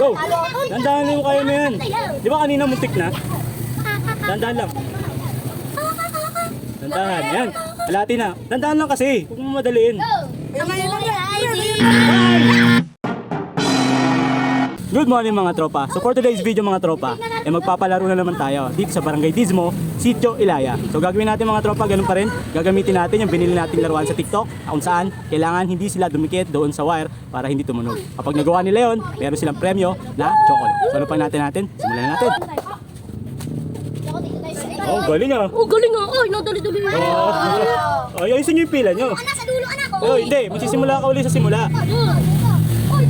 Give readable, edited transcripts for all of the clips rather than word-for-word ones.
Go! Dandahan lang yung kaya mo yan. Di ba kanina muntik na? Dandahan lang. Dandahan, yan. Halati na. Dandahan lang kasi. Huwag mo madaliin. Good morning mga tropa. So for today's video mga tropa, magpapalaro na naman tayo dito sa Barangay Dizmo, Sitio Ilaya. So gagawin natin mga tropa, ganun pa rin. Gagamitin natin yung binili nating laruan sa TikTok, kung saan kailangan hindi sila dumikit doon sa wire para hindi tumunog. Kapag nagawa nila yun, meron silang premyo na chocolate. So ano pa natin? Simulan na natin. Oh, galing ah. Oh, galing ah. Ay, nadali-dali. Ay, ayusin nyo yung pila nyo. Nasa dulo, anak. Oh, hindi. Magsisimula ka uli sa simula. Oy,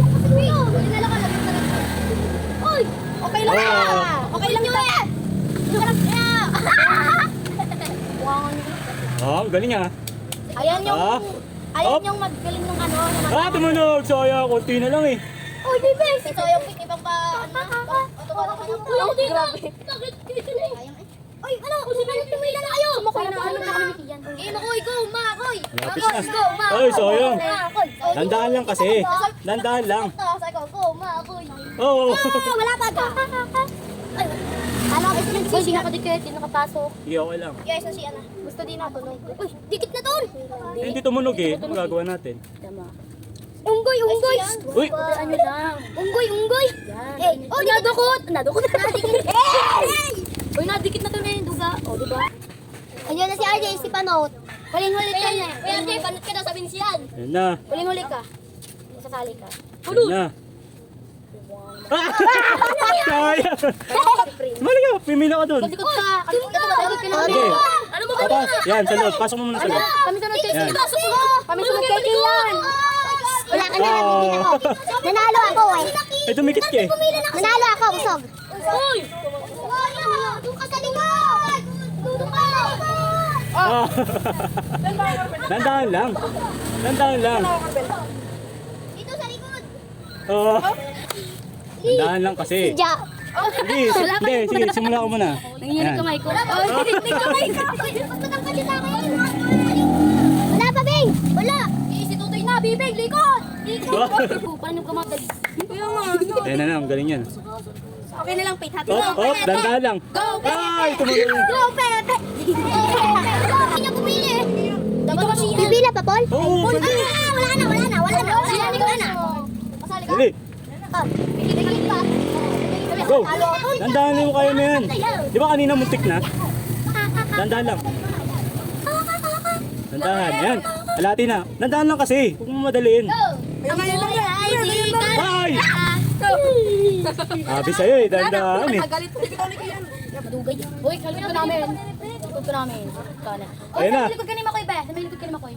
Oy, okay lang yan. Okay lang yun. Oh, galing ah. Ayan yung magaling ng ano. Tumunog. Sayang, konti na lang eh. Oy, baby. Ito yung ibang pa. Grabe. Bakit dito na eh? Oy, ano? Tumila na kayo. Makoy na ano na kami yan. Makoy, go, Makoy. Makoy, go, Makoy. Ay, sayang. Dandaan lang kasi. Dandaan lang. Go, Makoy. Oo. Wala pa ka. Ano, kasi ako dikit, hindi nakapasok. Sige, okay lang. Guys, na si Ana. Gusto din ako. Uy, dikit na doon. Hindi tumunog eh. Ano gagawa natin? Unggoy. Uy! Ano lang? Unggoy. Eh, oh, nadukot. Uy, nadikit na to na yung duga. O, diba? Ayun na si RJ, si Panot. Huling-huli ka na. Uy, RJ, Panot ka na sa binsiyan. Ayan na. Huling-huli ka. Sasali ka. Ayan na. Sayang! Mali ka, pimila ka dun. Likod ka. Likod ka. Sige. Ano mo ba? Tapos, yan, sa loob. Pasok mo muna sa loob. Kami sunod kay Yan. Kami sunod kay Kian. Wala ka na, nabigil ako. Nanalo ako eh. Eh, dumikit ka eh. Nanalo ako, busog. Uy! Doon ka sa likod! Doon ka! Dandaan lang. Dandaan lang. Dito sa likod! Oo. Dandaan lang kasi. Ja! Hindi, sige, simula ko muna. Nangyari kamay ko. Nangyari kamay ko! Wala pa, Bing! Wala! Si Tutoy na, Bibing! Likod! Paano ka madali? Ayan na na, ang galing yan. Okay na lang, Pete. Happy Dandaan lang. Go, Pepe! Ay, tumunog. Go, Pepe! Hindi niya pumili. Pipila pa, Paul? Oo, pwede. Wala na. Pasali ka? Dali. Pili pa. Go. Dandaan lang yung kaya mo yan. Di ba kanina muntik na? Dandaan lang. Dandahan, yan. Halati na. Dandahan lang kasi. Huwag mo madaliin. Ay! Sabi sa'yo eh, dandahan eh. Dugay. Uy, kalikod ko namin. Kalikod ko namin. Kana. Ayun na. Likod ka ni Makoy, be. May likod ka ni Makoy.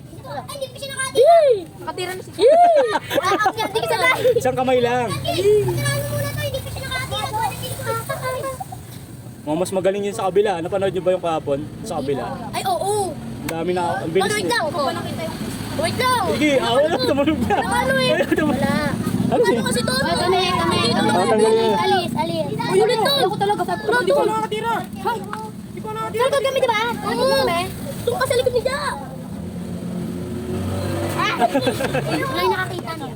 Ay, hindi ko siya nakati. Nakatira na siya. Hindi ka sabay. Isang kamay lang. Tirahan mo muna to, hindi ko siya nakati. Mas magaling yun sa kabila. Napanood nyo ba yung kahapon? Sa kabila. Ay, oo. Ang dami na, ang bilis Wait niya. lang. Wait lang. Sige, wala, tumunog na. Ano eh? Ayun, tumunog. Wala. Ano siya? Kasi to. Kami. Tanggal na. Alis. Uy, ulit to. Ako talaga. Hindi ko nakatira. Hindi ko nakatira. Saan kami, diba? Oo. Doon ka sa likod ni Ja. Wala yung nakakita niya.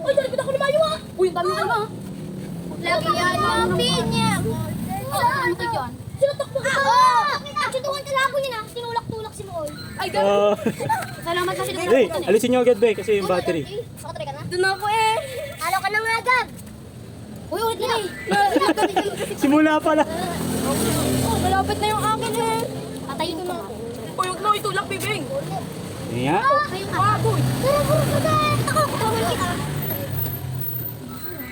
Uy, sa likod ako lumayo ah. Uy, ang dami ng kalma ah. Lagi yan ang pinya. Ano kayo yan? Sinutok mo ka. Nagsutukan ka lang ako yun ah. Tinulak-tulak si Moy. Ay, gano'n. Salamat kasi Hey, alisin nyo agad ba kasi yung battery. Nakatry ka na? Doon ako eh. Ano ka na nga agad? Uy, ulit na eh. Simula pala. Malapit na yung akin eh. Patayin ko na. Uy, huwag mo itulak, Bibing. Yan. Kayo ka. Tara, ako, kawal kita.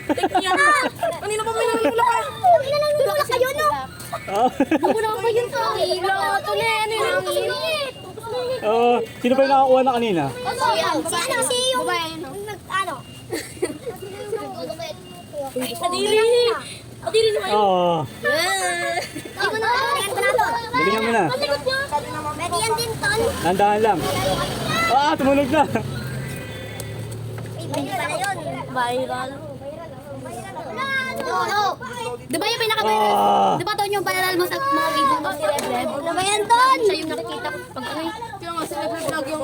Tingnan na. Kanina pa may nanulak ka. Kanina nanulak kayo, no? Nanulak pa yun sa akin. Ito na, ano yun? Sino ba yung nakakuha na kanina? Si yung ano? Adiri! Adiri naman yun! Oo. Hindi mo na panalo. Galingan mo na. Pwede yan din, Ton. Dandahan lang. Tumunog na. Hindi pala yun. Viral. No. Diba yung pinaka-viral? Diba, Ton, yung viral mo sa mga video mo si Rev? Diba yan, Ton? Siya yung nakikita ko pag ano eh. Kaya nga, si Rev vlog yung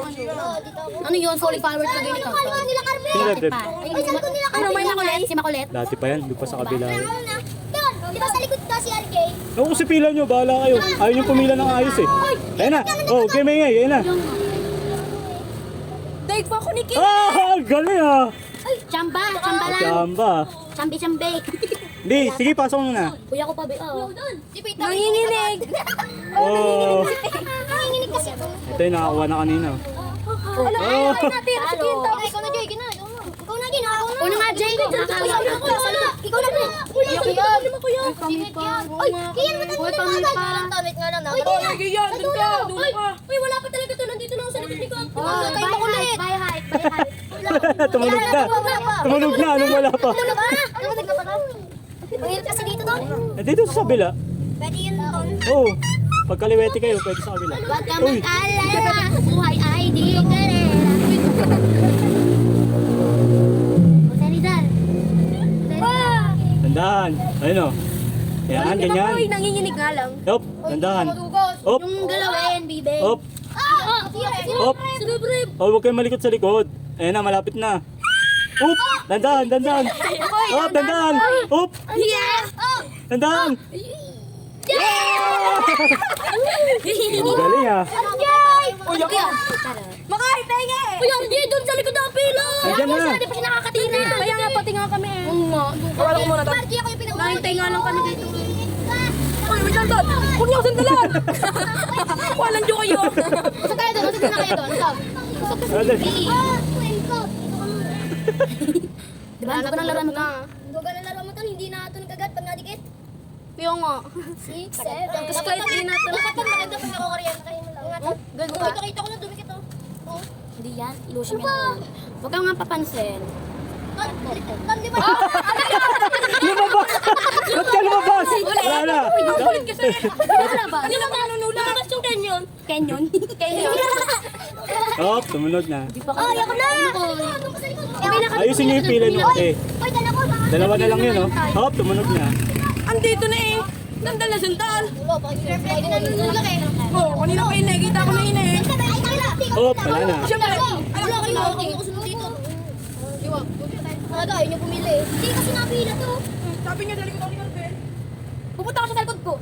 ano yun, solid followers na ganito. Ano nila, Carmen? Sino Rev? Ay, saan ko nila, Carmen? Ano, may nakulit? Si Makulit. Dati pa yan, doon pa sa kabila. Doon, di ba sa likod ka si RK? Ako kasi pila nyo, bahala kayo. Ayaw nyo pumila ng ayos eh. Ayan na. Oh, okay, may ngay, ayan na. Dahil pa ako ni Kim. Ah, galing ah. Chamba lang. Chamba. Chambi. Hindi, sige, pasok mo na. Kuya ko pa ba? Oo. Nanginginig. Oh, Nanginginig kasi ito. ito yung nakakuha na kanina. Ano? Oh. Ikaw na, Jay. Ikaw na, Jay. Ikaw na, Jay. Uy, Kian, matanda na agad. Tamit nga lang. Kian, dun ka. Uy, wala pa talaga to. Nandito lang sa likod ni Kap. Kay Makulit. Bye, hi. Tumunog na. Tumunog na, anong wala pa. Tulog ka. Tulog ka pa to. Ang hirap kasi dito to. Eh, dito sa kabila. Pwede yun doon. Oo. Pagkaliwete kayo, pwede sa kabila. Huwag ka Uy. mag-alala. Buhay ay di karera. Salidar. Tandaan. Ayun o. Yan, ganyan. Nanginginig nga lang. Hop, tandaan. Hop, Yung galawin, bibe. hop, hop. Sinibrib. Oh, huwag kayong malikot sa likod. Ayan na, malapit na. Oop! Tandaan, tandaan. Hop, tandaan. Hop, Yes! tandaan. Yeah! Ang galing ah. Yay! Uy, Makay, penge! Uy, hindi doon sa likod ng pila! Nandiyan na. Hindi pa siya nakakatina. Kaya nga, pati nga kami eh. Oo nga. Wala ko muna to. Party ako yung pinag-uwi. Nahintay nga lang kami dito. Uy, wait lang doon. Huwag niyo ako sandalan. Walang diyo kayo. Usap tayo doon, usap na kayo doon. Usap. Ano? Diba, ano ka ng laruan mo to? Hindi ka ng laruan mo to, hindi na ito nagkagat pag nadikit. Yung nga. 6, 7. Tapos kahit hindi natin. Dapat pag maganda pag ako kuryente kayo mo lang. Ganun ka? Kita ko na dumikit to. Hindi yan. Illusion yan. Huwag kang nga papansin. Di ba? Lumabas! Ba't ka lumabas? Wala na. Ulit kasi. Wala ba? Hindi lang nanunula. Lumabas yung canyon. Canyon? Canyon. Hop, tumunog na. Oh, ayoko na! Ayusin niyo yung pila niyo eh. Uy, dala ko. Dalawa na lang yun oh. Hop, tumunog na. Andito na eh. Sandal na sandal. Oo, pakikireply ko na nululak eh. Oh, kanina pa yun eh. Kita ko na yun eh. Hop, wala na. Siyempre. Wala kayo, hindi ko sunod dito. Talaga, ayaw niyo pumili eh. Hindi kasi napila to. Sabi niya dali ko daw ni Carvel. Pupunta ka sa likod ko.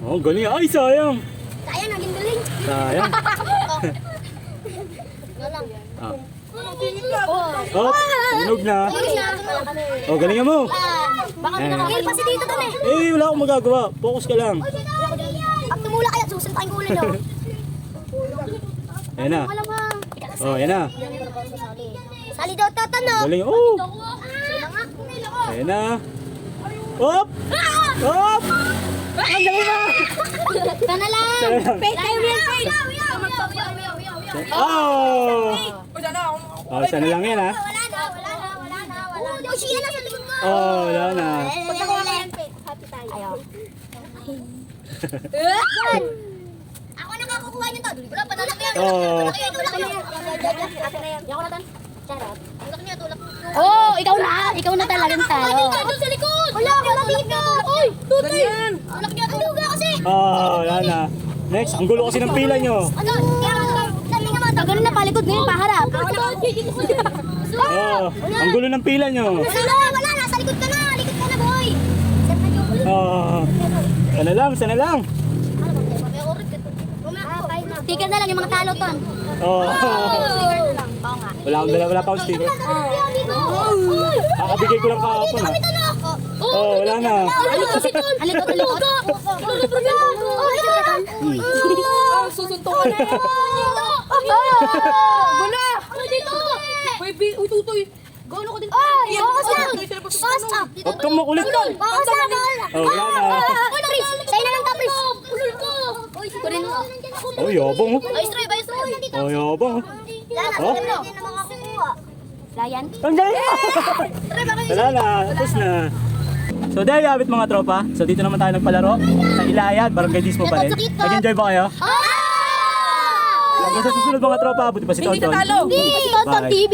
Oh, galing. Ay, sayang. Kaya, naging galing. Sayang. Nga lang. Ah. Tingin ka. Hop, tumunog na. Oh, galingan mo. Baka Eh. nakakil pa si dito doon eh. Eh, wala akong magagawa. Focus ka lang. Pag tumula kaya, susuntakin ko ulit oh. Ayan na. Alam mo. Oh, ayan na. Sali daw tatano. Galing. Oh, Sila nga. ayan na. Hop! Hop! Ang galing na! Ika na lang. Sana lang. Wait, I will wait. Oh! O, sana ako. Oh, sana lang yan ha. Wala na. Oh, sila na sa likod mo. Oh, wala na. Pag nakuha ko yan, happy tayo. Ayaw. Yan. Ako nakakukuha niyo to. Wala pa tulak yan. Oh. Tulak yan. Akin na yan. Yan ko na doon. Charot. Tulak niya, tulak. Oh, ikaw na. Ikaw na talagang talo. Doon sa likod. Wala dito. Uy, tutay. Ganyan. Tulak niya. Ang luga kasi. Oh, wala na. Next, ang gulo kasi ng pila nyo. Ano? Tagal na palikod ngayon, paharap. Oh, ang gulo ng pila nyo. Wala. Nasa likod ka na. Likod ka na, boy. Oh, sana lang, sana lang. Sticker na lang yung mga talo ton. Oh, Oo nga. wala pa akong sticker. Kakabigay ko lang kahapon ha. Oh, wala na. Alikot kasi ton. Alikot. Ah, susuntok ka na. Wala. Dito. Uy, tutoy. Gawin ako dito. Ay, bawas na. Bawas na. Huwag kang makulit. Bawas na. Oh, wala na. Chris, sa'yo na lang ka, Chris. Pulol ko. Kunin mo. Oh, yabang oh. Ay, Stroy. Oh, yabang oh. Oh? Hindi na makakuha. Layan. Ang galing! Wala na, tapos na. So there you have it mga tropa. So dito naman tayo nagpalaro sa Ilaya at Barangay Dismo pa rin. Nag-enjoy ba kayo? Hanggang sa susunod mga tropa, buti pa si Hindi Tonton. tatalo. Tonton Bye. TV.